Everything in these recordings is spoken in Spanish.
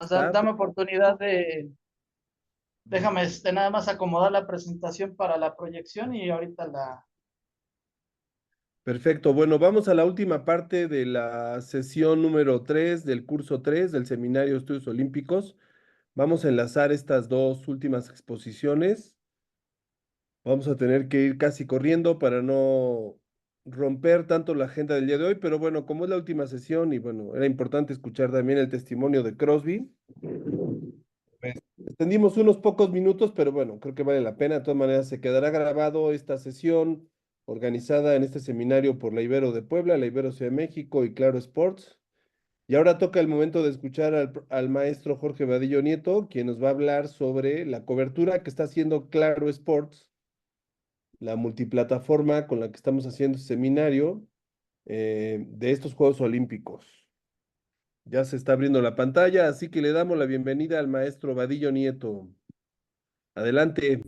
Está Dame oportunidad déjame nada más acomodar la presentación para la proyección y ahorita la... perfecto. Bueno, vamos a la última parte de la sesión número 3 del curso 3 del Seminario de Estudios Olímpicos. Vamos a enlazar estas dos últimas exposiciones. Vamos a tener que ir casi corriendo para no romper tanto la agenda del día de hoy, pero bueno, como es la última sesión y bueno, era importante escuchar también el testimonio de Crosby. Pues, extendimos unos pocos minutos, pero bueno, creo que vale la pena. De todas maneras, se quedará grabado esta sesión organizada en este seminario por la Ibero de Puebla, la Ibero Ciudad de México y Claro Sports. Y ahora toca el momento de escuchar al maestro Jorge Vadillo Nieto, quien nos va a hablar sobre la cobertura que está haciendo Claro Sports, la multiplataforma con la que estamos haciendo este seminario de estos Juegos Olímpicos. Ya se está abriendo la pantalla, así que le damos la bienvenida al maestro Vadillo Nieto. Adelante.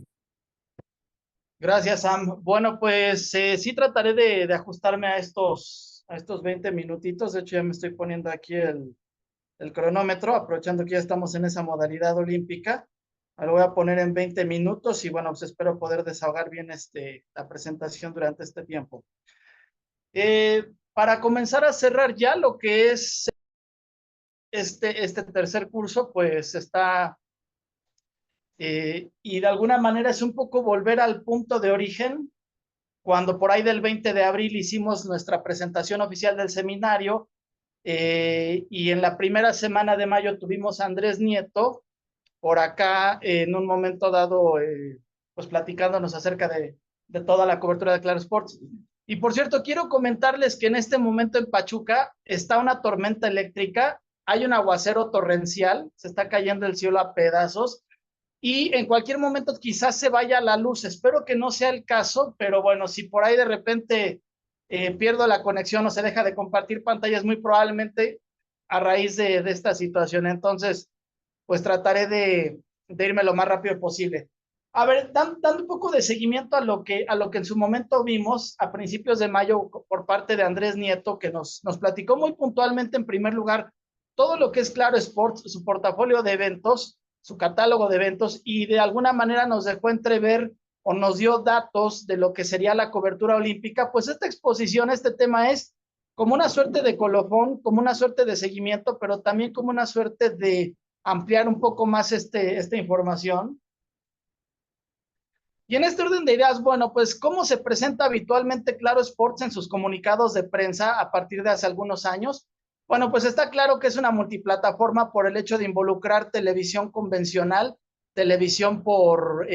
Gracias, Sam. Bueno, pues sí trataré de ajustarme a estos 20 minutitos. De hecho, ya me estoy poniendo aquí el cronómetro, aprovechando que ya estamos en esa modalidad olímpica. Lo voy a poner en 20 minutos y bueno, pues espero poder desahogar bien la presentación durante este tiempo. Para comenzar a cerrar ya lo que es este tercer curso, pues está, y de alguna manera es un poco volver al punto de origen, cuando por ahí del 20 de abril hicimos nuestra presentación oficial del seminario, y en la primera semana de mayo tuvimos a Andrés Nieto por acá en un momento dado, pues platicándonos acerca de toda la cobertura de Claro Sports. Y por cierto, quiero comentarles que en este momento en Pachuca está una tormenta eléctrica, hay un aguacero torrencial, se está cayendo el cielo a pedazos y en cualquier momento quizás se vaya la luz. Espero que no sea el caso, pero bueno, si por ahí de repente pierdo la conexión o se deja de compartir pantallas, muy probablemente a raíz de esta situación. Entonces, pues trataré de irme lo más rápido posible. A ver, dando un poco de seguimiento a lo que en su momento vimos a principios de mayo por parte de Andrés Nieto, que nos platicó muy puntualmente, en primer lugar, todo lo que es Claro Sports, su portafolio de eventos, su catálogo de eventos, y de alguna manera nos dejó entrever o nos dio datos de lo que sería la cobertura olímpica. Pues esta exposición, este tema es como una suerte de colofón, como una suerte de seguimiento, pero también como una suerte de ampliar un poco más esta información. Y en este orden de ideas, bueno, pues cómo se presenta habitualmente Claro Sports en sus comunicados de prensa a partir de hace algunos años. Bueno, pues está claro que es una multiplataforma por el hecho de involucrar televisión convencional, televisión por,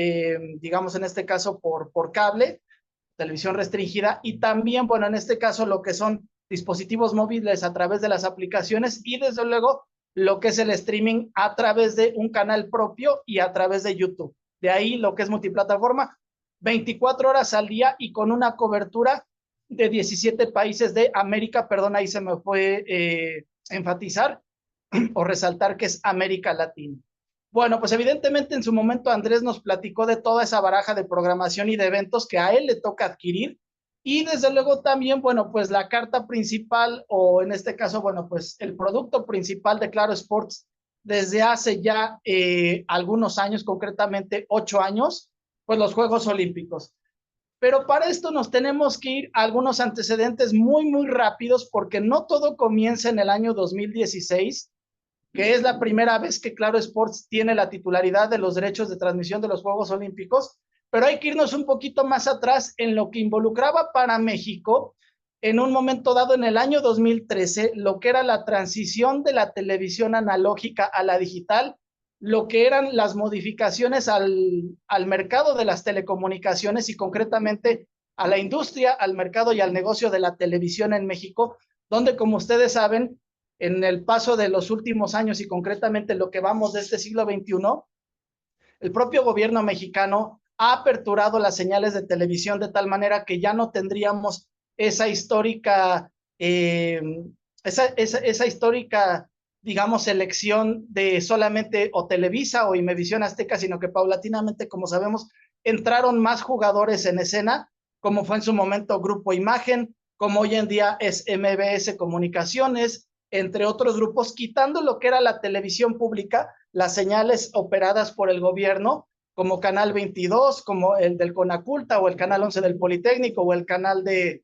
digamos en este caso, por cable, televisión restringida, y también, bueno, en este caso lo que son dispositivos móviles a través de las aplicaciones y desde luego lo que es el streaming a través de un canal propio y a través de YouTube. De ahí lo que es multiplataforma, 24 horas al día y con una cobertura de 17 países de América, perdón, ahí se me fue enfatizar o resaltar que es América Latina. Bueno, pues evidentemente en su momento Andrés nos platicó de toda esa baraja de programación y de eventos que a él le toca adquirir. Y desde luego también, bueno, pues la carta principal o en este caso, bueno, pues el producto principal de Claro Sports desde hace ya algunos años, concretamente 8 años, pues los Juegos Olímpicos. Pero para esto nos tenemos que ir a algunos antecedentes muy, muy rápidos porque no todo comienza en el año 2016, que es la primera vez que Claro Sports tiene la titularidad de los derechos de transmisión de los Juegos Olímpicos, pero hay que irnos un poquito más atrás en lo que involucraba para México en un momento dado en el año 2013, lo que era la transición de la televisión analógica a la digital, lo que eran las modificaciones al mercado de las telecomunicaciones y concretamente a la industria, al mercado y al negocio de la televisión en México, donde, como ustedes saben, en el paso de los últimos años y concretamente lo que vamos de este siglo XXI, el propio gobierno mexicano ha aperturado las señales de televisión de tal manera que ya no tendríamos esa histórica, esa histórica, digamos, selección de solamente o Televisa o Imevisión Azteca, sino que paulatinamente, como sabemos, entraron más jugadores en escena, como fue en su momento Grupo Imagen, como hoy en día es MBS Comunicaciones, entre otros grupos, quitando lo que era la televisión pública, las señales operadas por el gobierno, como Canal 22, como el del Conaculta, o el Canal 11 del Politécnico, o el canal de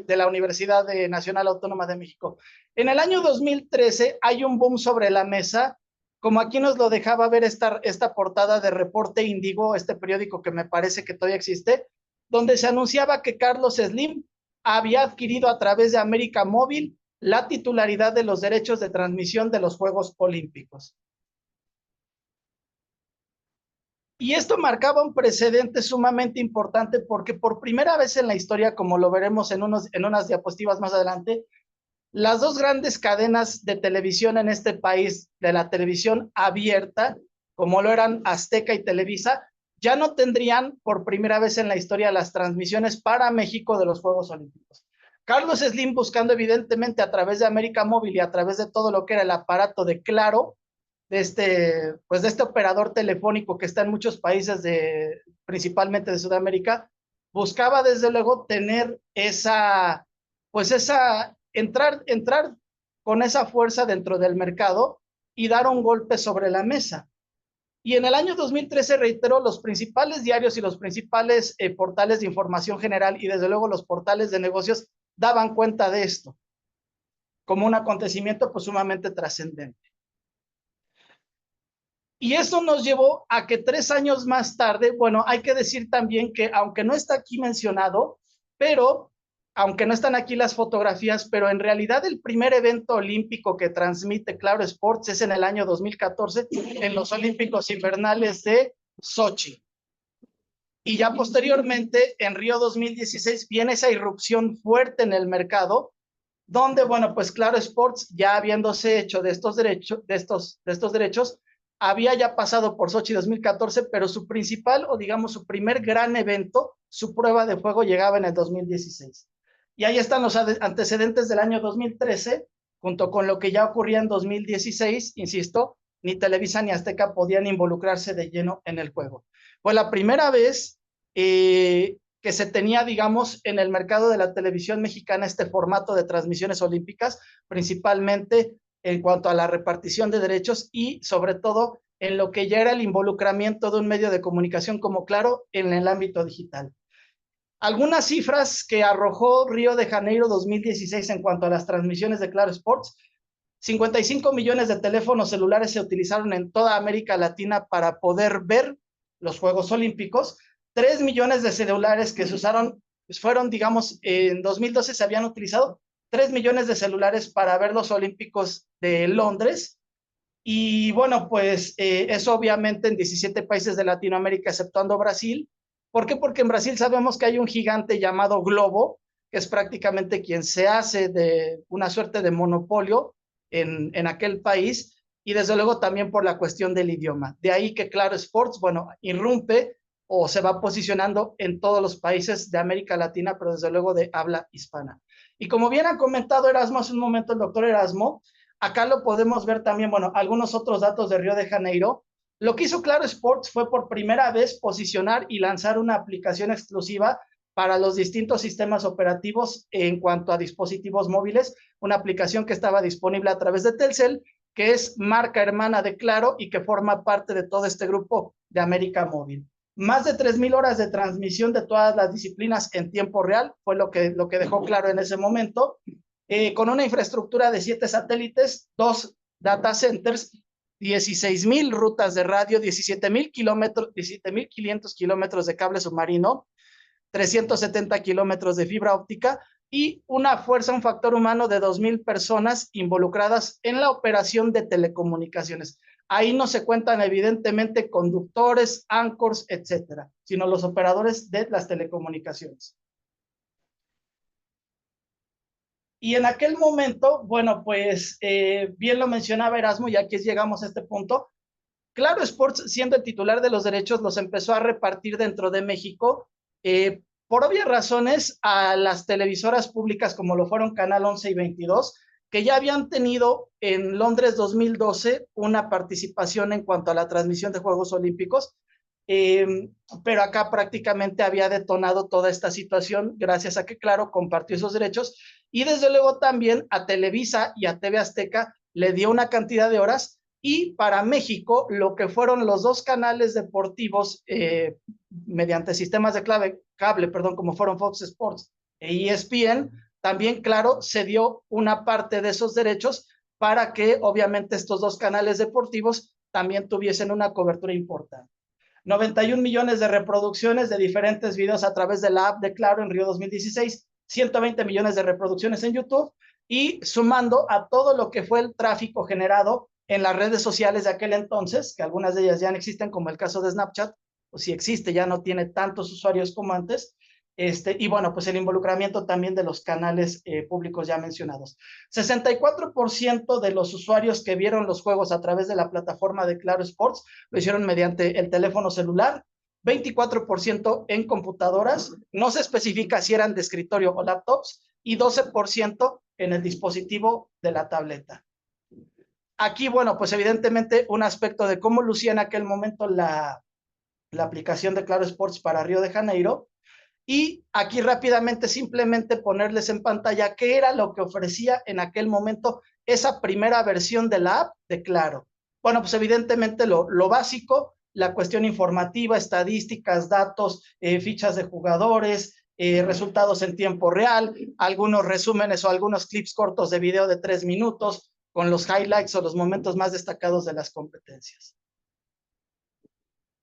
la Universidad Nacional Autónoma de México. En el año 2013 hay un boom sobre la mesa, como aquí nos lo dejaba ver esta portada de Reporte Índigo, este periódico que me parece que todavía existe, donde se anunciaba que Carlos Slim había adquirido a través de América Móvil la titularidad de los derechos de transmisión de los Juegos Olímpicos. Y esto marcaba un precedente sumamente importante porque por primera vez en la historia, como lo veremos en unas diapositivas más adelante, las dos grandes cadenas de televisión en este país, de la televisión abierta, como lo eran Azteca y Televisa, ya no tendrían por primera vez en la historia las transmisiones para México de los Juegos Olímpicos. Carlos Slim, buscando evidentemente a través de América Móvil y a través de todo lo que era el aparato de Claro, de este operador telefónico que está en muchos países, principalmente de Sudamérica, buscaba desde luego tener entrar con esa fuerza dentro del mercado y dar un golpe sobre la mesa. Y en el año 2013, reiteró, los principales diarios y los principales portales de información general y desde luego los portales de negocios daban cuenta de esto como un acontecimiento pues sumamente trascendente. Y eso nos llevó a que 3 años más tarde, bueno, hay que decir también que aunque no está aquí mencionado, pero aunque no están aquí las fotografías, pero en realidad el primer evento olímpico que transmite Claro Sports es en el año 2014 en los Olímpicos Invernales de Sochi. Y ya posteriormente, en Río 2016, viene esa irrupción fuerte en el mercado, donde, bueno, pues Claro Sports, ya habiéndose hecho de estos derechos, había ya pasado por Sochi 2014, pero su principal, o digamos su primer gran evento, su prueba de fuego, llegaba en el 2016. Y ahí están los antecedentes del año 2013, junto con lo que ya ocurría en 2016, insisto, ni Televisa ni Azteca podían involucrarse de lleno en el juego. Fue la primera vez que se tenía, digamos, en el mercado de la televisión mexicana este formato de transmisiones olímpicas, principalmente en cuanto a la repartición de derechos y sobre todo en lo que ya era el involucramiento de un medio de comunicación como Claro en el ámbito digital. Algunas cifras que arrojó Río de Janeiro 2016 en cuanto a las transmisiones de Claro Sports: 55 millones de teléfonos celulares se utilizaron en toda América Latina para poder ver los Juegos Olímpicos. 3 millones de celulares que se usaron, pues fueron, digamos, en 2012 se habían utilizado 3 millones de celulares para ver los Olímpicos de Londres. Y bueno, pues eso obviamente en 17 países de Latinoamérica, exceptuando Brasil. ¿Por qué? Porque en Brasil sabemos que hay un gigante llamado Globo, que es prácticamente quien se hace de una suerte de monopolio en aquel país, y desde luego también por la cuestión del idioma. De ahí que Claro Sports, bueno, irrumpe o se va posicionando en todos los países de América Latina, pero desde luego de habla hispana. Y como bien ha comentado Erasmo hace un momento, el doctor Erasmo, acá lo podemos ver también, bueno, algunos otros datos de Río de Janeiro. Lo que hizo Claro Sports fue por primera vez posicionar y lanzar una aplicación exclusiva para los distintos sistemas operativos en cuanto a dispositivos móviles, una aplicación que estaba disponible a través de Telcel, que es marca hermana de Claro y que forma parte de todo este grupo de América Móvil. Más de 3,000 horas de transmisión de todas las disciplinas en tiempo real fue lo que dejó Claro en ese momento, con una infraestructura de 7 satélites, 2 data centers, 16,000 rutas de radio, 17,500 kilómetros de cable submarino, 370 kilómetros de fibra óptica y una fuerza, un factor humano de 2,000 personas involucradas en la operación de telecomunicaciones. Ahí no se cuentan evidentemente conductores, anchors, etcétera, sino los operadores de las telecomunicaciones. Y en aquel momento, bueno, pues bien lo mencionaba Erasmo, y aquí llegamos a este punto. Claro Sports, siendo el titular de los derechos, los empezó a repartir dentro de México, por obvias razones, a las televisoras públicas como lo fueron Canal 11 y 22, que ya habían tenido en Londres 2012 una participación en cuanto a la transmisión de Juegos Olímpicos, pero acá prácticamente había detonado toda esta situación gracias a que Claro compartió esos derechos y desde luego también a Televisa y a TV Azteca le dio una cantidad de horas, y para México lo que fueron los dos canales deportivos mediante sistemas de cable, como fueron Fox Sports e ESPN, también, claro, se dio una parte de esos derechos para que obviamente estos dos canales deportivos también tuviesen una cobertura importante. 91 millones de reproducciones de diferentes videos a través de la app de Claro en Río 2016, 120 millones de reproducciones en YouTube, y sumando a todo lo que fue el tráfico generado en las redes sociales de aquel entonces, que algunas de ellas ya no existen, como el caso de Snapchat, o si existe, ya no tiene tantos usuarios como antes, y bueno, pues el involucramiento también de los canales públicos ya mencionados. 64% de los usuarios que vieron los juegos a través de la plataforma de Claro Sports lo hicieron mediante el teléfono celular, 24% en computadoras, no se especifica si eran de escritorio o laptops, y 12% en el dispositivo de la tableta. Aquí, bueno, pues evidentemente un aspecto de cómo lucía en aquel momento la aplicación de Claro Sports para Río de Janeiro. Y aquí rápidamente simplemente ponerles en pantalla qué era lo que ofrecía en aquel momento esa primera versión de la app de Claro. Bueno, pues evidentemente lo básico, la cuestión informativa, estadísticas, datos, fichas de jugadores, resultados en tiempo real, algunos resúmenes o algunos clips cortos de video de 3 minutos con los highlights o los momentos más destacados de las competencias.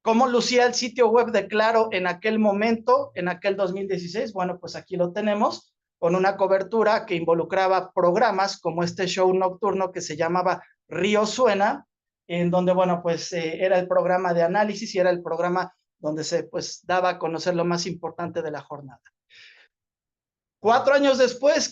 ¿Cómo lucía el sitio web de Claro en aquel momento, en aquel 2016? Bueno, pues aquí lo tenemos, con una cobertura que involucraba programas como este show nocturno que se llamaba Río Suena, en donde, bueno, pues era el programa de análisis y era el programa donde se pues daba a conocer lo más importante de la jornada. 4 años después,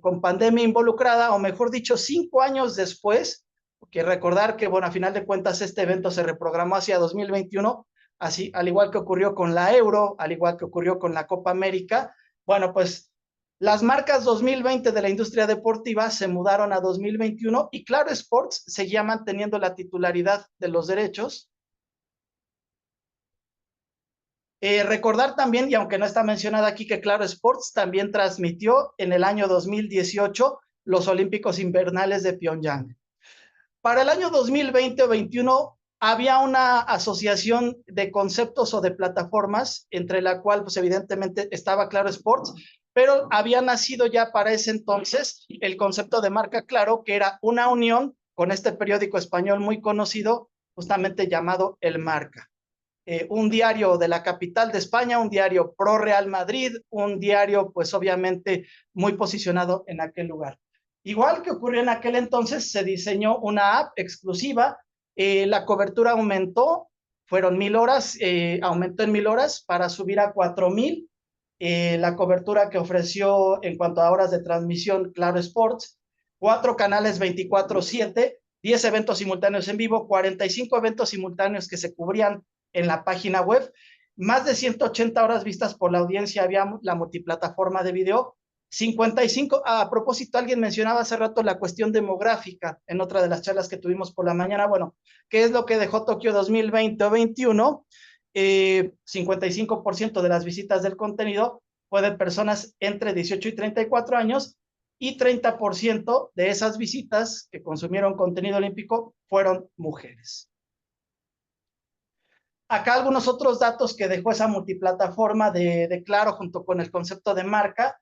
con pandemia involucrada, o mejor dicho, 5 años después, porque recordar que, bueno, a final de cuentas este evento se reprogramó hacia 2021, así, al igual que ocurrió con la Euro, al igual que ocurrió con la Copa América. Bueno, pues las marcas 2020 de la industria deportiva se mudaron a 2021 y Claro Sports seguía manteniendo la titularidad de los derechos. Recordar también, y aunque no está mencionado aquí, que Claro Sports también transmitió en el año 2018 los Olímpicos Invernales de Pyongyang. Para el año 2020 o 2021 había una asociación de conceptos o de plataformas, entre la cual pues evidentemente estaba Claro Sports, pero había nacido ya para ese entonces el concepto de marca Claro, que era una unión con este periódico español muy conocido, justamente llamado El Marca. Un diario de la capital de España, un diario pro Real Madrid, un diario pues obviamente muy posicionado en aquel lugar. Igual que ocurrió en aquel entonces, se diseñó una app exclusiva, la cobertura aumentó, fueron 1000 horas, aumentó en 1000 horas para subir a 4000, la cobertura que ofreció en cuanto a horas de transmisión Claro Sports, 4 canales 24/7, 10 eventos simultáneos en vivo, 45 eventos simultáneos que se cubrían en la página web, más de 180 horas vistas por la audiencia, había la multiplataforma de video, 55, a propósito, alguien mencionaba hace rato la cuestión demográfica en otra de las charlas que tuvimos por la mañana. Bueno, ¿qué es lo que dejó Tokio 2020 o 21? 55% de las visitas del contenido fue de personas entre 18 y 34 años, y 30% de esas visitas que consumieron contenido olímpico fueron mujeres. Acá algunos otros datos que dejó esa multiplataforma de Claro junto con el concepto de marca.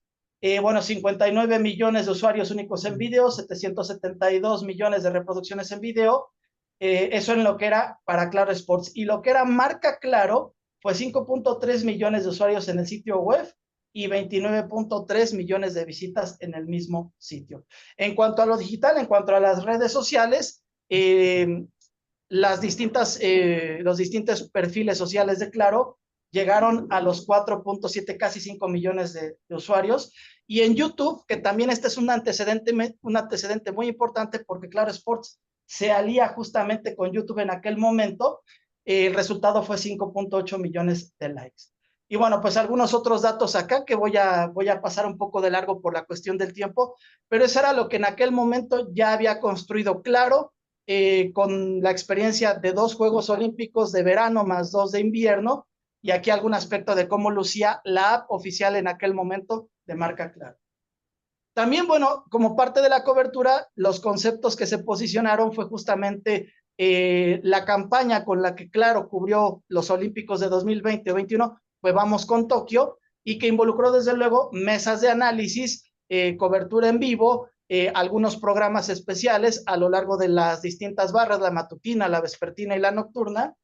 Bueno, 59 millones de usuarios únicos en video, 772 millones de reproducciones en video. Eso en lo que era para Claro Sports. Y lo que era marca Claro fue 5.3 millones de usuarios en el sitio web y 29.3 millones de visitas en el mismo sitio. En cuanto a lo digital, en cuanto a las redes sociales, los distintos perfiles sociales de Claro llegaron a los 4.7, casi 5 millones de usuarios. Y en YouTube, que también este es un antecedente muy importante porque Claro Sports se alía justamente con YouTube en aquel momento, el resultado fue 5.8 millones de likes. Y bueno, pues algunos otros datos acá que voy a pasar un poco de largo por la cuestión del tiempo, pero eso era lo que en aquel momento ya había construido Claro, con la experiencia de 2 Juegos Olímpicos de verano más 2 de invierno, y aquí algún aspecto de cómo lucía la app oficial en aquel momento de marca Claro. También, bueno, como parte de la cobertura, los conceptos que se posicionaron fue justamente la campaña con la que, claro, cubrió los Olímpicos de 2020 o 21, pues vamos con Tokio, y que involucró desde luego mesas de análisis, cobertura en vivo, algunos programas especiales a lo largo de las distintas barras, la matutina, la vespertina y la nocturna,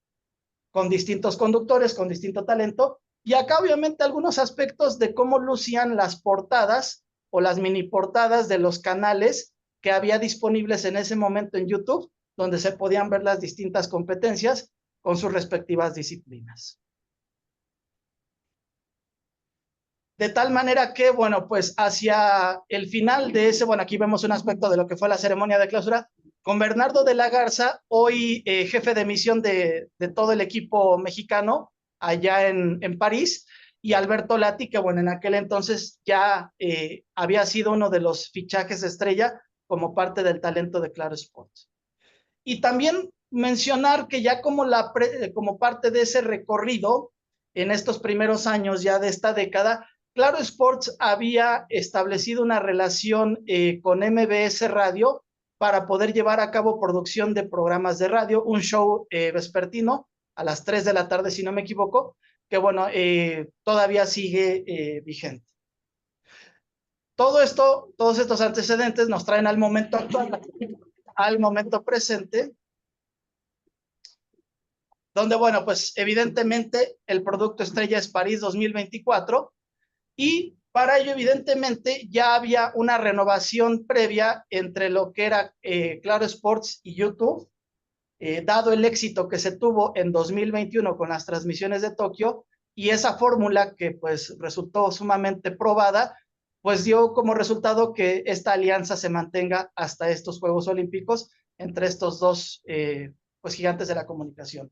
con distintos conductores, con distinto talento, y acá obviamente algunos aspectos de cómo lucían las portadas o las mini portadas de los canales que había disponibles en ese momento en YouTube, donde se podían ver las distintas competencias con sus respectivas disciplinas. De tal manera que, bueno, pues hacia el final de ese, bueno, aquí vemos un aspecto de lo que fue la ceremonia de clausura, con Bernardo de la Garza, hoy jefe de misión de todo el equipo mexicano allá en París, y Alberto Lati, que bueno, en aquel entonces ya había sido uno de los fichajes de estrella como parte del talento de Claro Sports. Y también mencionar que ya como parte de ese recorrido, en estos primeros años ya de esta década, Claro Sports había establecido una relación con MBS Radio para poder llevar a cabo producción de programas de radio, un show vespertino a las 3 de la tarde, si no me equivoco, que bueno, todavía sigue vigente. Todo esto, todos estos antecedentes nos traen al momento actual, al momento presente, donde, bueno, pues evidentemente el producto estrella es París 2024, y para ello evidentemente ya había una renovación previa entre lo que era Claro Sports y YouTube, dado el éxito que se tuvo en 2021 con las transmisiones de Tokio, y esa fórmula que pues resultó sumamente probada, pues dio como resultado que esta alianza se mantenga hasta estos Juegos Olímpicos entre estos dos pues gigantes de la comunicación.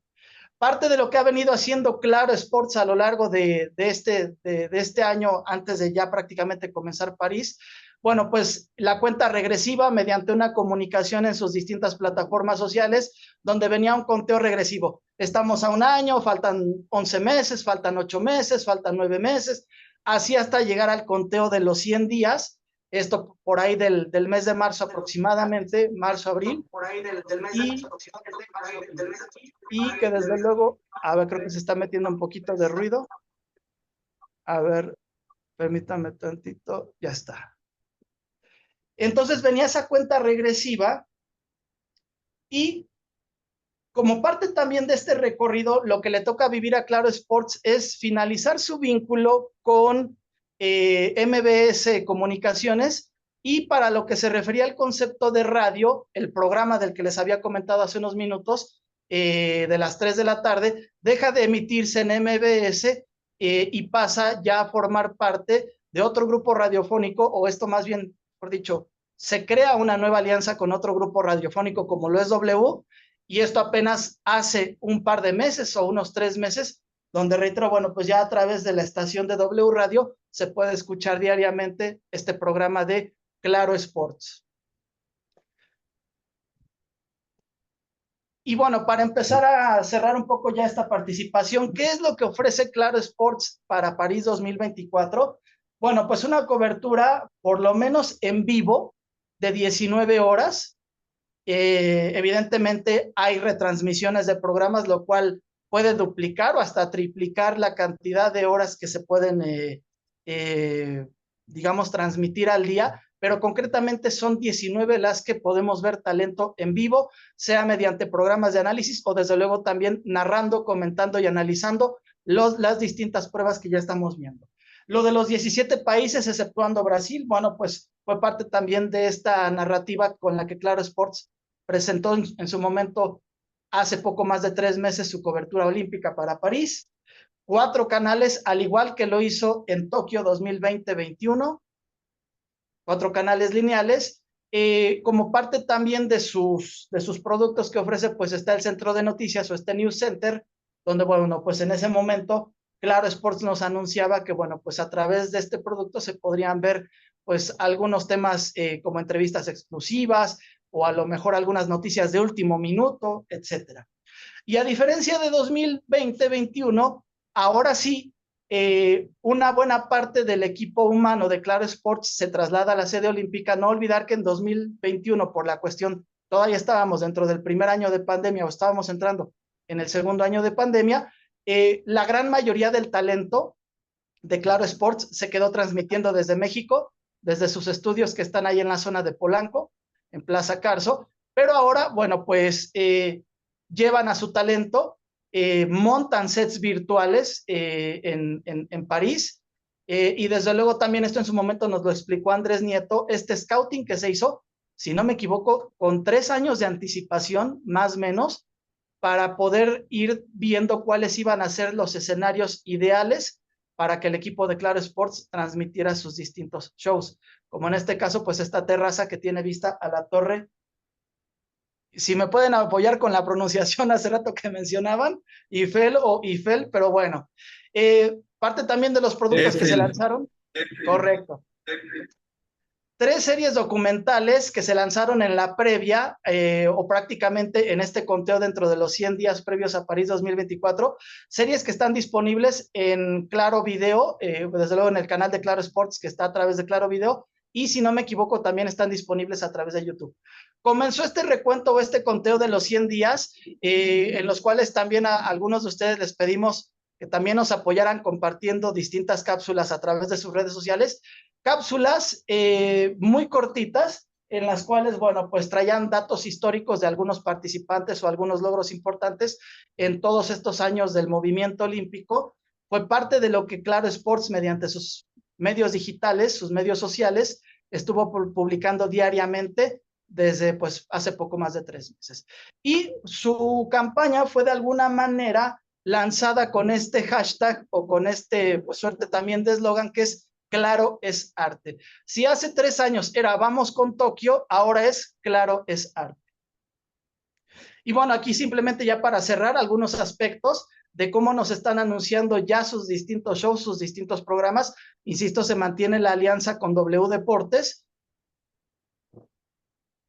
Parte de lo que ha venido haciendo Claro Sports a lo largo de este año, antes de ya prácticamente comenzar París, bueno, pues la cuenta regresiva mediante una comunicación en sus distintas plataformas sociales, donde venía un conteo regresivo. Estamos a un año, faltan 11 meses, faltan 8 meses, faltan 9 meses, así hasta llegar al conteo de los 100 días, esto por ahí del mes de marzo aproximadamente, marzo-abril, y que desde luego, a ver, creo que se está metiendo un poquito de ruido. A ver, permítame tantito, ya está. Entonces venía esa cuenta regresiva, y como parte también de este recorrido, lo que le toca vivir a Claro Sports es finalizar su vínculo con MBS Comunicaciones, y para lo que se refería al concepto de radio, el programa del que les había comentado hace unos minutos, de las 3 de la tarde, deja de emitirse en MBS y pasa ya a formar parte de otro grupo radiofónico, o esto más bien, por dicho, se crea una nueva alianza con otro grupo radiofónico como lo es W, y esto apenas hace un par de meses o unos 3 meses, donde reitero, bueno, pues ya a través de la estación de W Radio se puede escuchar diariamente este programa de Claro Sports. Y bueno, para empezar a cerrar un poco ya esta participación, ¿qué es lo que ofrece Claro Sports para París 2024? Bueno, pues una cobertura, por lo menos en vivo, de 19 horas. Evidentemente hay retransmisiones de programas, lo cual puede duplicar o hasta triplicar la cantidad de horas que se pueden, digamos, transmitir al día, pero concretamente son 19 las que podemos ver talento en vivo, sea mediante programas de análisis o desde luego también narrando, comentando y analizando las distintas pruebas que ya estamos viendo. Lo de los 17 países, exceptuando Brasil, bueno, pues fue parte también de esta narrativa con la que Claro Sports presentó en su momento, hace poco más de 3 meses, su cobertura olímpica para París. 4 canales, al igual que lo hizo en Tokio 2020-21, 4 canales lineales. Como parte también de sus productos que ofrece, pues está el centro de noticias o este News Center, donde, bueno, pues en ese momento Claro Sports nos anunciaba que, bueno, pues a través de este producto se podrían ver pues algunos temas como entrevistas exclusivas, o a lo mejor algunas noticias de último minuto, etcétera. Y a diferencia de 2020-21, ahora sí una buena parte del equipo humano de Claro Sports se traslada a la sede olímpica. No olvidar que en 2021, por la cuestión, todavía estábamos dentro del primer año de pandemia o estábamos entrando en el segundo año de pandemia, la gran mayoría del talento de Claro Sports se quedó transmitiendo desde México, desde sus estudios que están ahí en la zona de Polanco, en Plaza Carso, pero ahora, bueno, pues llevan a su talento, montan sets virtuales en París, y desde luego también esto en su momento nos lo explicó Andrés Nieto, este scouting que se hizo, si no me equivoco, con 3 años de anticipación, más o menos, para poder ir viendo cuáles iban a ser los escenarios ideales para que el equipo de Claro Sports transmitiera sus distintos shows, como en este caso, pues esta terraza que tiene vista a la torre. Si me pueden apoyar con la pronunciación hace rato que mencionaban, Eiffel o Eiffel, pero bueno. Parte también de los productos que se lanzaron. Correcto. 3 series documentales que se lanzaron en la previa o prácticamente en este conteo dentro de los 100 días previos a París 2024, series que están disponibles en Claro Video, desde luego en el canal de Claro Sports que está a través de Claro Video, y si no me equivoco también están disponibles a través de YouTube. Comenzó este recuento o este conteo de los 100 días, en los cuales también a algunos de ustedes les pedimos que también nos apoyaran compartiendo distintas cápsulas a través de sus redes sociales. Cápsulas muy cortitas, en las cuales, bueno, pues traían datos históricos de algunos participantes o algunos logros importantes en todos estos años del movimiento olímpico. Fue parte de lo que Claro Sports, mediante sus medios digitales, sus medios sociales, estuvo publicando diariamente desde pues hace poco más de 3 meses. Y su campaña fue de alguna manera lanzada con este hashtag o con este, pues suerte también de eslogan que es Claro es arte. Si hace 3 años era vamos con Tokio, ahora es Claro es arte. Y bueno, aquí simplemente ya para cerrar algunos aspectos de cómo nos están anunciando ya sus distintos shows, sus distintos programas. Insisto, se mantiene la alianza con W Deportes.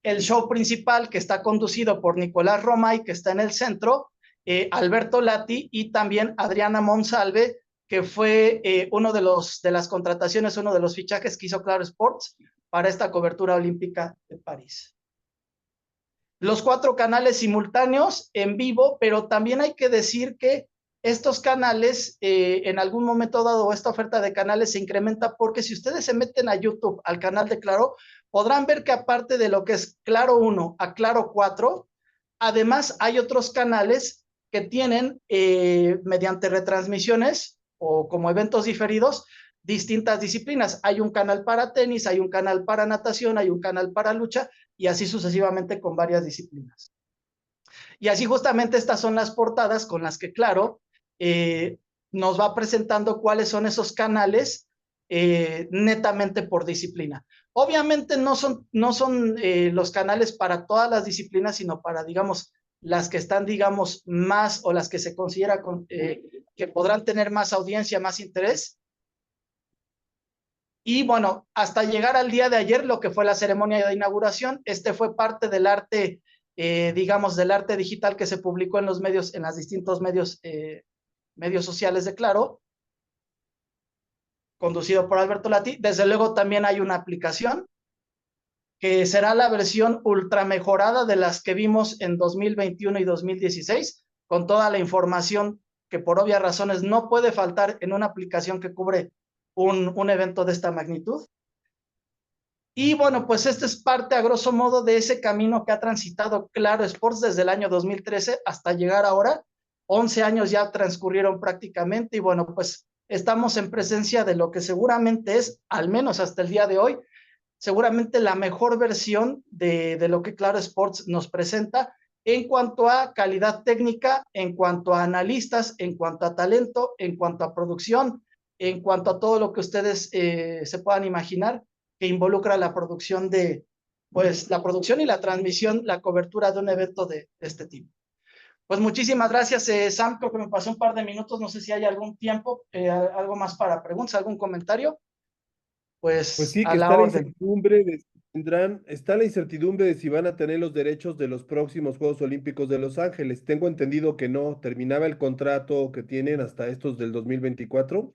El show principal que está conducido por Nicolás Romay, que está en el centro, Alberto Lati y también Adriana Monsalve, que fue uno de las contrataciones, uno de los fichajes que hizo Claro Sports para esta cobertura olímpica de París. Los 4 canales simultáneos en vivo, pero también hay que decir que estos canales, en algún momento dado, esta oferta de canales se incrementa porque si ustedes se meten a YouTube, al canal de Claro, podrán ver que aparte de lo que es Claro 1 a Claro 4, además hay otros canales que tienen, mediante retransmisiones o como eventos diferidos, distintas disciplinas. Hay un canal para tenis, hay un canal para natación, hay un canal para lucha y así sucesivamente con varias disciplinas. Y así justamente estas son las portadas con las que Claro nos va presentando cuáles son esos canales netamente por disciplina. Obviamente no son los canales para todas las disciplinas, sino para, digamos, las que están, digamos, más o las que se considera que podrán tener más audiencia, más interés. Y bueno, hasta llegar al día de ayer, lo que fue la ceremonia de inauguración, fue parte del arte, digamos, del arte digital que se publicó en los medios, en los distintos medios sociales de Claro, conducido por Alberto Lati. Desde luego también hay una aplicación que será la versión ultra mejorada de las que vimos en 2021 y 2016, con toda la información que por obvias razones no puede faltar en una aplicación que cubre un evento de esta magnitud. Y bueno, pues este es parte a grosso modo de ese camino que ha transitado Claro Sports desde el año 2013 hasta llegar ahora. 11 años ya transcurrieron prácticamente y bueno, pues estamos en presencia de lo que seguramente es, al menos hasta el día de hoy, seguramente la mejor versión de lo que Claro Sports nos presenta en cuanto a calidad técnica, en cuanto a analistas, en cuanto a talento, en cuanto a producción, en cuanto a todo lo que ustedes se puedan imaginar que involucra la producción pues la producción y la transmisión, la cobertura de un evento de este tipo. Pues muchísimas gracias, Sam, creo que me pasó un par de minutos, no sé si hay algún tiempo, algo más para preguntas, algún comentario, Pues pues sí, a que la está la orden. incertidumbre de si está la incertidumbre de si van a tener los derechos de los próximos Juegos Olímpicos de Los Ángeles. Tengo entendido que no, terminaba el contrato que tienen hasta estos del 2024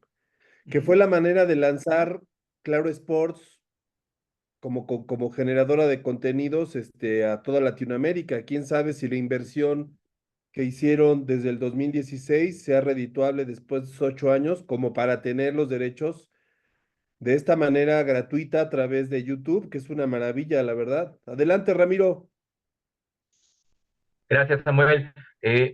que fue la manera de lanzar Claro Sports como generadora de contenidos a toda Latinoamérica. Quién sabe si la inversión que hicieron desde el 2016 sea redituable después de esos 8 años, como para tener los derechos de esta manera gratuita a través de YouTube, que es una maravilla, la verdad. Adelante, Ramiro. Gracias, Samuel.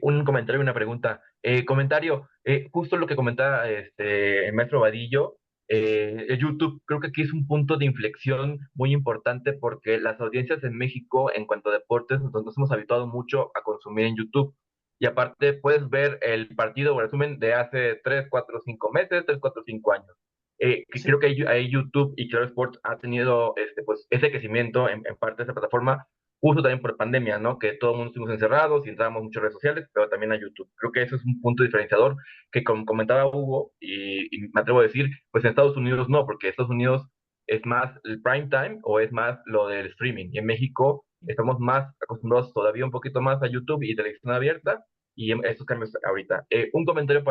Un comentario y una pregunta. Comentario, justo lo que comentaba el maestro Vadillo, el YouTube creo que aquí es un punto de inflexión muy importante porque las audiencias en México en cuanto a deportes nos hemos habituado mucho a consumir en YouTube. Y aparte puedes ver el partido o resumen de hace 3, 4, 5 meses, 3, 4, 5 años. Que Sí. creo que ahí YouTube y Claro Sports ha tenido pues, ese crecimiento en parte de esa plataforma justo también por pandemia, ¿no? Que todo el mundo estuvimos encerrados y entrábamos muchas redes sociales, pero también a YouTube. Creo que eso es un punto diferenciador que, como comentaba Hugo, y me atrevo a decir, pues en Estados Unidos no, porque Estados Unidos es más el prime time o es más lo del streaming. Y en México estamos más acostumbrados todavía un poquito más a YouTube y televisión abierta y estos cambios ahorita. Un comentario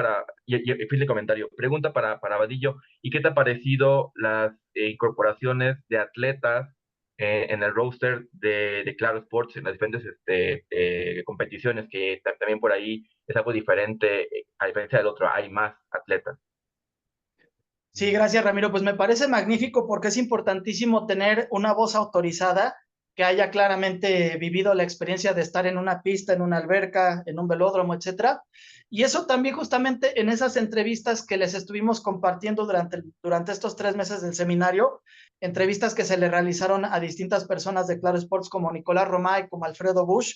y fin de comentario, pregunta para Vadillo, ¿y qué te ha parecido las incorporaciones de atletas en el roster de Claro Sports en las diferentes competiciones, que también por ahí es algo diferente, a diferencia del otro, hay más atletas? Sí, gracias, Ramiro. Pues me parece magnífico porque es importantísimo tener una voz autorizada que haya claramente vivido la experiencia de estar en una pista, en una alberca, en un velódromo, etcétera. Y eso también justamente en esas entrevistas que les estuvimos compartiendo durante estos 3 meses del seminario, entrevistas que se le realizaron a distintas personas de Claro Sports como Nicolás Romay, como Alfredo Bush,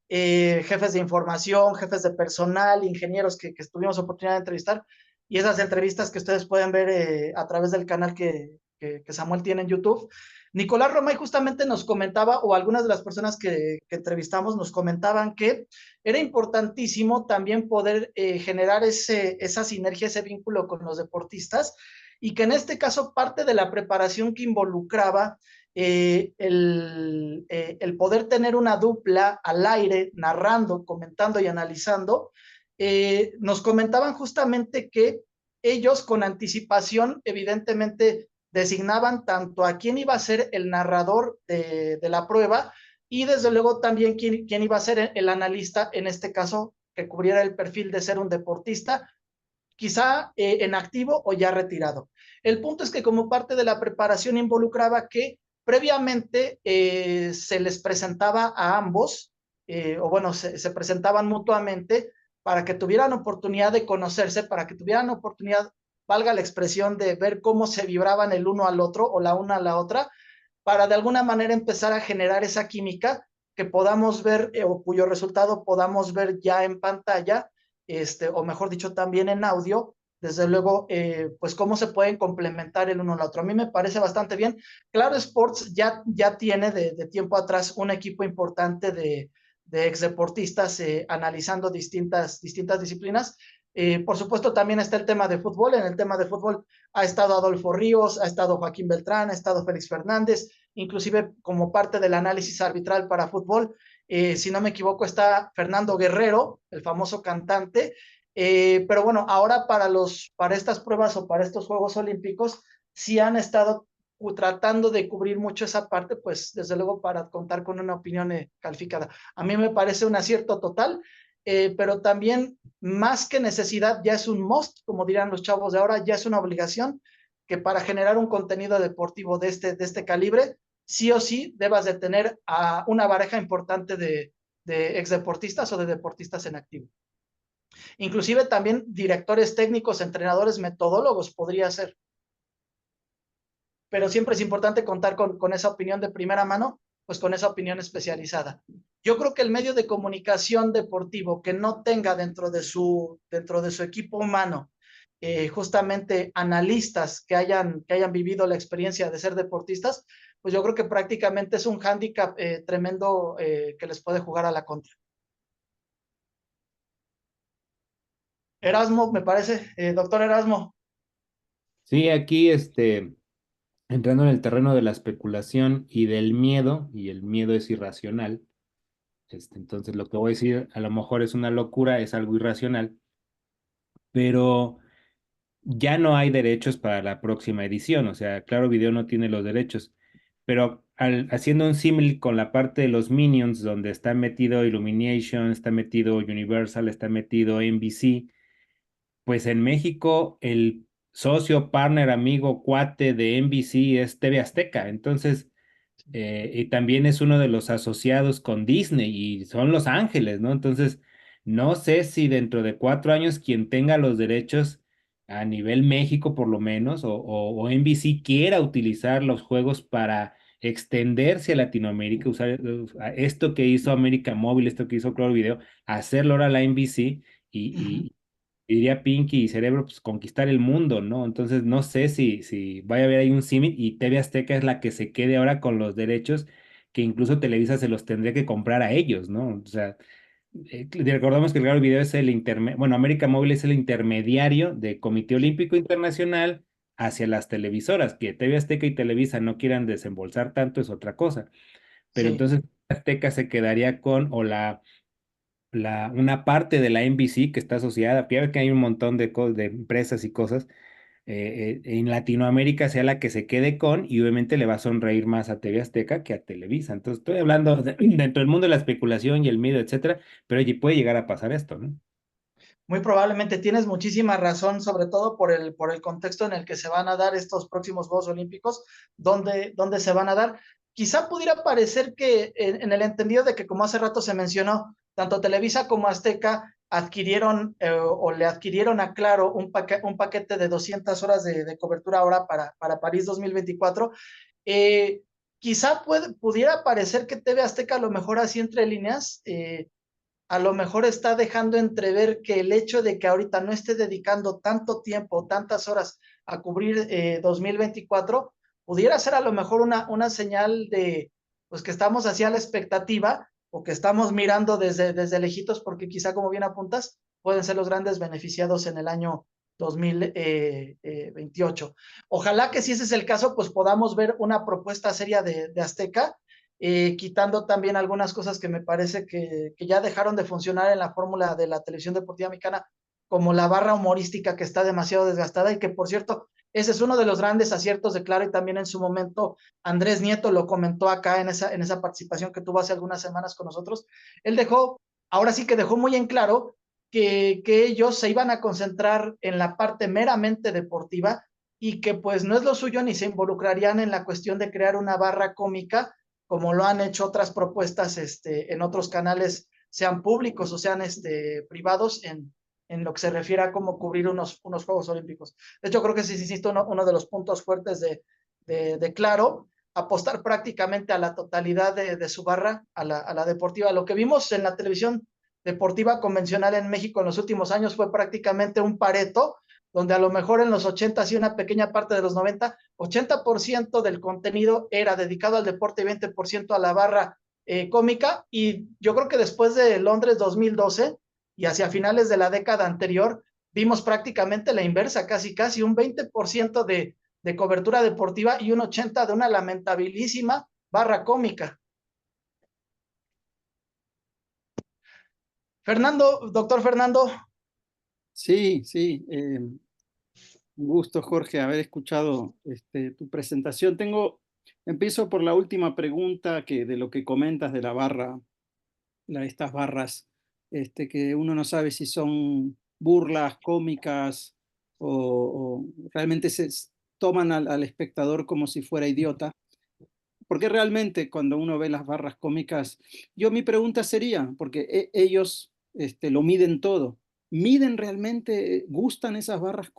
jefes de información, jefes de personal, ingenieros que tuvimos oportunidad de entrevistar, y esas entrevistas que ustedes pueden ver a través del canal que Samuel tiene en YouTube. Nicolás Romay justamente nos comentaba, o algunas de las personas que entrevistamos nos comentaban que era importantísimo también poder generar esa sinergia, ese vínculo con los deportistas, y que en este caso parte de la preparación que involucraba el poder tener una dupla al aire, narrando, comentando y analizando, nos comentaban justamente que ellos con anticipación, evidentemente, designaban tanto a quién iba a ser el narrador de la prueba y desde luego también quién iba a ser el analista, en este caso, que cubriera el perfil de ser un deportista, quizá en activo o ya retirado. El punto es que como parte de la preparación involucraba que previamente se les presentaba a ambos, o bueno, se presentaban mutuamente para que tuvieran oportunidad de conocerse, para que tuvieran oportunidad, valga la expresión, de ver cómo se vibraban el uno al otro o la una a la otra, para de alguna manera empezar a generar esa química que podamos ver o cuyo resultado podamos ver ya en pantalla, o mejor dicho, también en audio, desde luego, pues cómo se pueden complementar el uno al otro. A mí me parece bastante bien. Claro, Sports ya tiene de tiempo atrás un equipo importante de exdeportistas analizando distintas disciplinas. Por supuesto, también está el tema de fútbol. En el tema de fútbol ha estado Adolfo Ríos, ha estado Joaquín Beltrán, ha estado Félix Fernández, inclusive como parte del análisis arbitral para fútbol. Si no me equivoco, está Fernando Guerrero, el famoso cantante. Pero bueno, ahora para estas pruebas o para estos Juegos Olímpicos, sí han estado tratando de cubrir mucho esa parte, pues desde luego para contar con una opinión calificada. A mí me parece un acierto total, pero también más que necesidad, ya es un must, como dirán los chavos de ahora, ya es una obligación que para generar un contenido deportivo de este calibre, sí o sí debas de tener a una pareja importante de exdeportistas o de deportistas en activo. Inclusive también directores técnicos, entrenadores, metodólogos podría ser. Pero siempre es importante contar con esa opinión de primera mano, pues con esa opinión especializada. Yo creo que el medio de comunicación deportivo que no tenga dentro de su equipo humano justamente analistas que hayan vivido la experiencia de ser deportistas, pues yo creo que prácticamente es un hándicap tremendo que les puede jugar a la contra. Erasmo, me parece, doctor Erasmo. Sí, aquí entrando en el terreno de la especulación y del miedo, y el miedo es irracional, entonces lo que voy a decir a lo mejor es una locura, es algo irracional, pero ya no hay derechos para la próxima edición, o sea, Claro Video no tiene los derechos, pero haciendo un símil con la parte de los Minions, donde está metido Illumination, está metido Universal, está metido NBC, pues en México el socio, partner, amigo, cuate de NBC es TV Azteca. Entonces, y también es uno de los asociados con Disney y son Los Ángeles, ¿no? Entonces, no sé si dentro de 4 años quien tenga los derechos a nivel México por lo menos, o NBC quiera utilizar los juegos para extenderse a Latinoamérica, usar esto que hizo América Móvil, esto que hizo Claro Video, hacerlo ahora a la NBC Ujú. diría Pinky y Cerebro, pues conquistar el mundo, ¿no? Entonces no sé si vaya a haber ahí un símil y TV Azteca es la que se quede ahora con los derechos que incluso Televisa se los tendría que comprar a ellos, ¿no? O sea, recordamos que el Claro Video es el bueno, América Móvil es el intermediario del Comité Olímpico Internacional hacia las televisoras, que TV Azteca y Televisa no quieran desembolsar tanto es otra cosa, pero Sí. entonces Azteca se quedaría con, o una parte de la NBC que está asociada, fíjate que hay un montón de empresas y cosas, en Latinoamérica sea la que se quede con y obviamente le va a sonreír más a TV Azteca que a Televisa. Entonces estoy hablando dentro del mundo de la especulación y el miedo, etcétera, pero oye, puede llegar a pasar esto, ¿no? Muy probablemente tienes muchísima razón, sobre todo por el contexto en el que se van a dar estos próximos Juegos Olímpicos, donde se van a dar. Quizá pudiera parecer que en el entendido de que, como hace rato se mencionó, tanto Televisa como Azteca adquirieron o le adquirieron a Claro un paquete de 200 horas de cobertura ahora para París 2024. Eh, Quizá pudiera parecer que TV Azteca a lo mejor así entre líneas a lo mejor está dejando entrever que el hecho de que ahorita no esté dedicando tanto tiempo, tantas horas a cubrir 2024, pudiera ser a lo mejor una señal de, pues que estamos hacia la expectativa o que estamos mirando desde lejitos, porque quizá como bien apuntas, pueden ser los grandes beneficiados en el año 2028. Ojalá que si ese es el caso, pues podamos ver una propuesta seria de Azteca quitando también algunas cosas que me parece que ya dejaron de funcionar en la fórmula de la televisión deportiva mexicana, como la barra humorística que está demasiado desgastada y que, por cierto, ese es uno de los grandes aciertos de Claro y también en su momento Andrés Nieto lo comentó acá en esa participación que tuvo hace algunas semanas con nosotros. Él dejó, ahora sí que dejó muy en claro que ellos se iban a concentrar en la parte meramente deportiva y que pues no es lo suyo ni se involucrarían en la cuestión de crear una barra cómica como lo han hecho otras propuestas en otros canales, sean públicos o sean privados, en lo que se refiere a cómo cubrir unos Juegos Olímpicos. De hecho, creo que sí, insisto, uno de los puntos fuertes de Claro, apostar prácticamente a la totalidad de su barra, a la deportiva. Lo que vimos en la televisión deportiva convencional en México en los últimos años fue prácticamente un Pareto, donde a lo mejor en los 80 y una pequeña parte de los 90, 80% del contenido era dedicado al deporte y 20% a la barra cómica. Y yo creo que después de Londres 2012 y hacia finales de la década anterior, vimos prácticamente la inversa, casi un 20% de cobertura deportiva y un 80% de una lamentabilísima barra cómica. Fernando, doctor Fernando. Sí, sí. Un gusto, Jorge, haber escuchado tu presentación. Empiezo por la última pregunta de lo que comentas de la barra, estas barras, que uno no sabe si son burlas cómicas o realmente toman al espectador como si fuera idiota. Porque realmente cuando uno ve las barras cómicas, mi pregunta sería, porque ellos lo miden todo, ¿miden realmente, gustan esas barras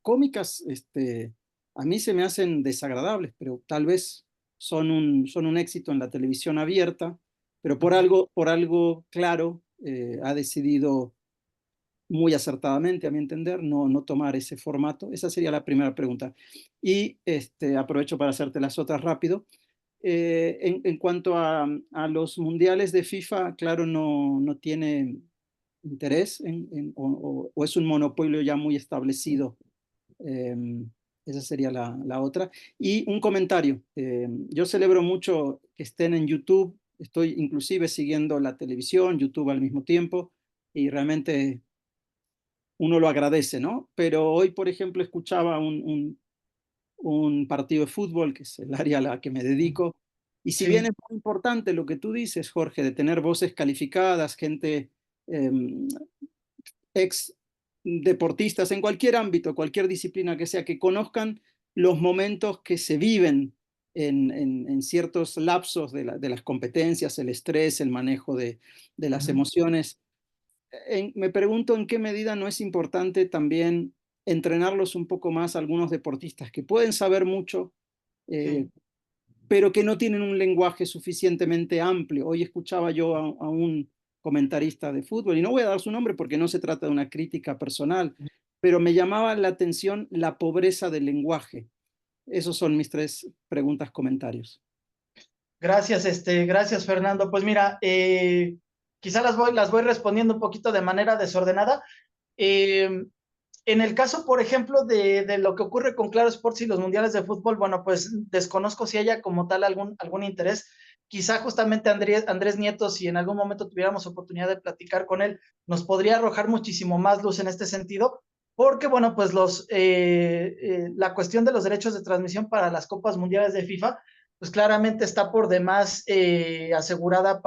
cómicas? A mí se me hacen desagradables, pero tal vez son un éxito en la televisión abierta, pero por algo claro, ha decidido muy acertadamente, a mi entender, no tomar ese formato. Esa sería la primera pregunta. Y aprovecho para hacerte las otras rápido. En cuanto a los mundiales de FIFA, claro, no tiene interés o es un monopolio ya muy establecido. Esa sería la otra. Y un comentario. Yo celebro mucho que estén en YouTube. Estoy inclusive siguiendo la televisión, YouTube al mismo tiempo, y realmente uno lo agradece, ¿no? Pero hoy, por ejemplo, escuchaba un partido de fútbol, que es el área a la que me dedico, y si bien Sí, es muy importante lo que tú dices, Jorge, de tener voces calificadas, gente, ex deportistas en cualquier ámbito, cualquier disciplina que sea, que conozcan los momentos que se viven en ciertos lapsos de las competencias, el estrés, el manejo de las ujú, emociones. Me pregunto en qué medida no es importante también entrenarlos un poco más a algunos deportistas que pueden saber mucho, eh, sí. pero que no tienen un lenguaje suficientemente amplio. Hoy escuchaba yo a un comentarista de fútbol, y no voy a dar su nombre porque no se trata de una crítica personal, pero me llamaba la atención la pobreza del lenguaje. Esos son mis tres preguntas, comentarios. Gracias, gracias, Fernando. Pues mira, quizá las voy respondiendo un poquito de manera desordenada. Eh, en el caso, por ejemplo, de lo que ocurre con Claro Sports y los mundiales de fútbol, bueno, pues desconozco si haya como tal algún interés. Quizá justamente Andrés Nieto, si en algún momento tuviéramos oportunidad de platicar con él, nos podría arrojar muchísimo más luz en este sentido, porque, bueno, pues la cuestión de los derechos de transmisión para las Copas Mundiales de FIFA, pues claramente está por demás asegurada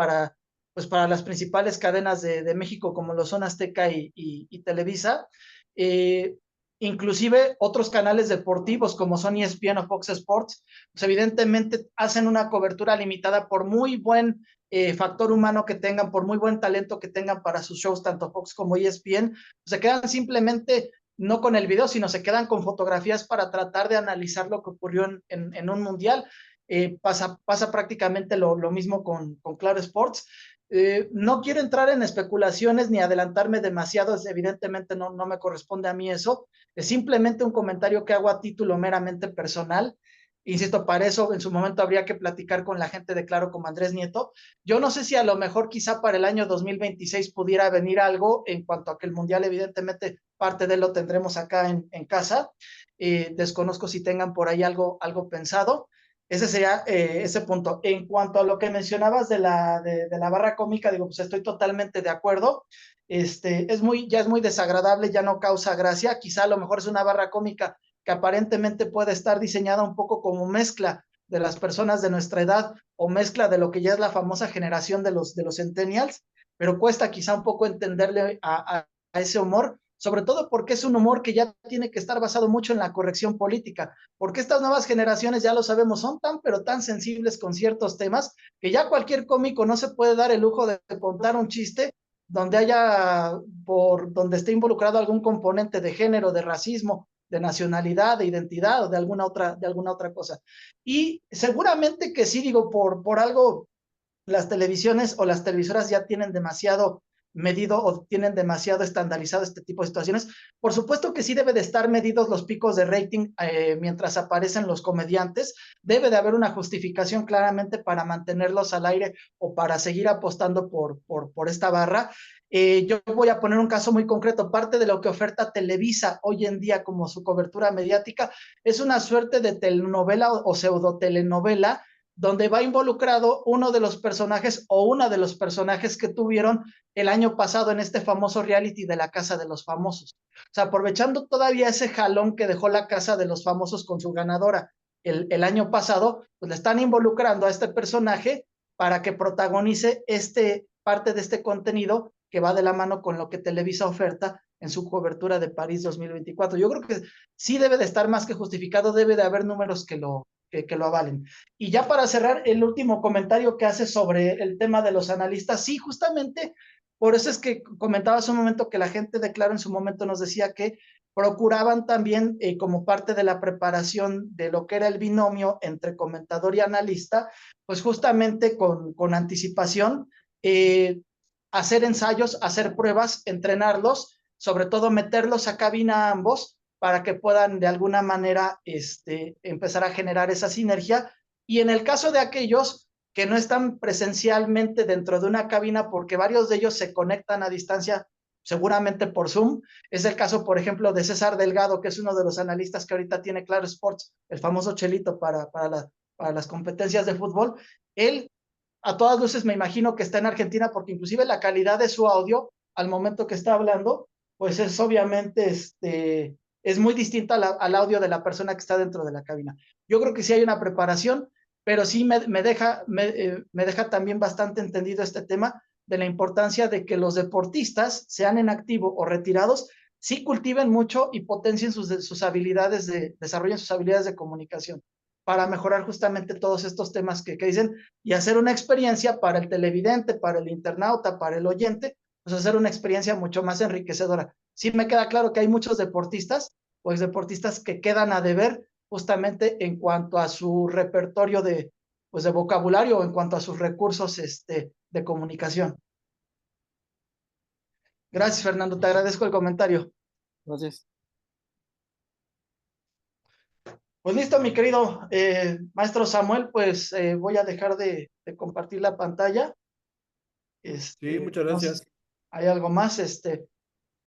pues para las principales cadenas de México, como lo son Azteca y Televisa. eh, Inclusive otros canales deportivos como son ESPN o Fox Sports, pues evidentemente hacen una cobertura limitada por muy buen factor humano que tengan, por muy buen talento que tengan para sus shows, tanto Fox como ESPN, pues se quedan simplemente no con el video, sino se quedan con fotografías para tratar de analizar lo que ocurrió en un mundial. Pasa prácticamente lo mismo con Claro Sports. No quiero entrar en especulaciones ni adelantarme demasiado, evidentemente no me corresponde a mí eso, es simplemente un comentario que hago a título meramente personal. Insisto, para eso en su momento habría que platicar con la gente de Claro como Andrés Nieto. Yo no sé si a lo mejor quizá para el año 2026 pudiera venir algo en cuanto a que el Mundial evidentemente parte de él lo tendremos acá en casa. Desconozco si tengan por ahí algo pensado. Ese sería ese punto. En cuanto a lo que mencionabas de la barra cómica, digo, pues estoy totalmente de acuerdo. Ya es muy desagradable, ya no causa gracia. Quizá a lo mejor es una barra cómica que aparentemente puede estar diseñada un poco como mezcla de las personas de nuestra edad o mezcla de lo que ya es la famosa generación de los centennials, pero cuesta quizá un poco entenderle a ese humor, sobre todo porque es un humor que ya tiene que estar basado mucho en la corrección política, porque estas nuevas generaciones, ya lo sabemos, son tan pero tan sensibles con ciertos temas que ya cualquier cómico no se puede dar el lujo de contar un chiste donde esté involucrado algún componente de género, de racismo, de nacionalidad, de identidad o de alguna otra cosa. Y seguramente que sí, digo, por algo las televisiones o las televisoras ya tienen demasiado medido o tienen demasiado estandarizado este tipo de situaciones. Por supuesto que sí debe de estar medidos los picos de rating mientras aparecen los comediantes. Debe de haber una justificación claramente para mantenerlos al aire o para seguir apostando por esta barra. Yo voy a poner un caso muy concreto. Parte de lo que oferta Televisa hoy en día como su cobertura mediática es una suerte de telenovela o pseudo telenovela donde va involucrado uno de los personajes o una de los personajes que tuvieron el año pasado en este famoso reality de la Casa de los Famosos. O sea, aprovechando todavía ese jalón que dejó la Casa de los Famosos con su ganadora el año pasado, pues le están involucrando a este personaje para que protagonice parte de este contenido que va de la mano con lo que Televisa oferta en su cobertura de París 2024. Yo creo que sí debe de estar más que justificado, debe de haber números que lo avalen. Y ya para cerrar, el último comentario que hace sobre el tema de los analistas, sí, justamente por eso es que comentaba hace un momento que la gente de Claro en su momento nos decía que procuraban también, como parte de la preparación de lo que era el binomio entre comentador y analista, pues justamente con anticipación, hacer ensayos, hacer pruebas, entrenarlos, sobre todo meterlos a cabina a ambos para que puedan de alguna manera empezar a generar esa sinergia. Y en el caso de aquellos que no están presencialmente dentro de una cabina, porque varios de ellos se conectan a distancia, seguramente por Zoom, es el caso, por ejemplo, de César Delgado, que es uno de los analistas que ahorita tiene Claro Sports, el famoso Chelito para las competencias de fútbol. Él, a todas luces, me imagino que está en Argentina, porque inclusive la calidad de su audio al momento que está hablando pues es obviamente, es muy distinta al audio de la persona que está dentro de la cabina. Yo creo que sí hay una preparación, pero sí me deja también bastante entendido este tema de la importancia de que los deportistas, sean en activo o retirados, sí cultiven mucho y potencien sus habilidades, desarrollen sus habilidades de comunicación para mejorar justamente todos estos temas que dicen y hacer una experiencia para el televidente, para el internauta, para el oyente, pues hacer una experiencia mucho más enriquecedora. Sí me queda claro que hay muchos deportistas, pues deportistas que quedan a deber justamente en cuanto a su repertorio pues de vocabulario o en cuanto a sus recursos de comunicación. Gracias, Fernando, te agradezco el comentario. Gracias. Pues listo, mi querido maestro Samuel, pues voy a dejar de compartir la pantalla. Sí, muchas No sé gracias. si hay algo más,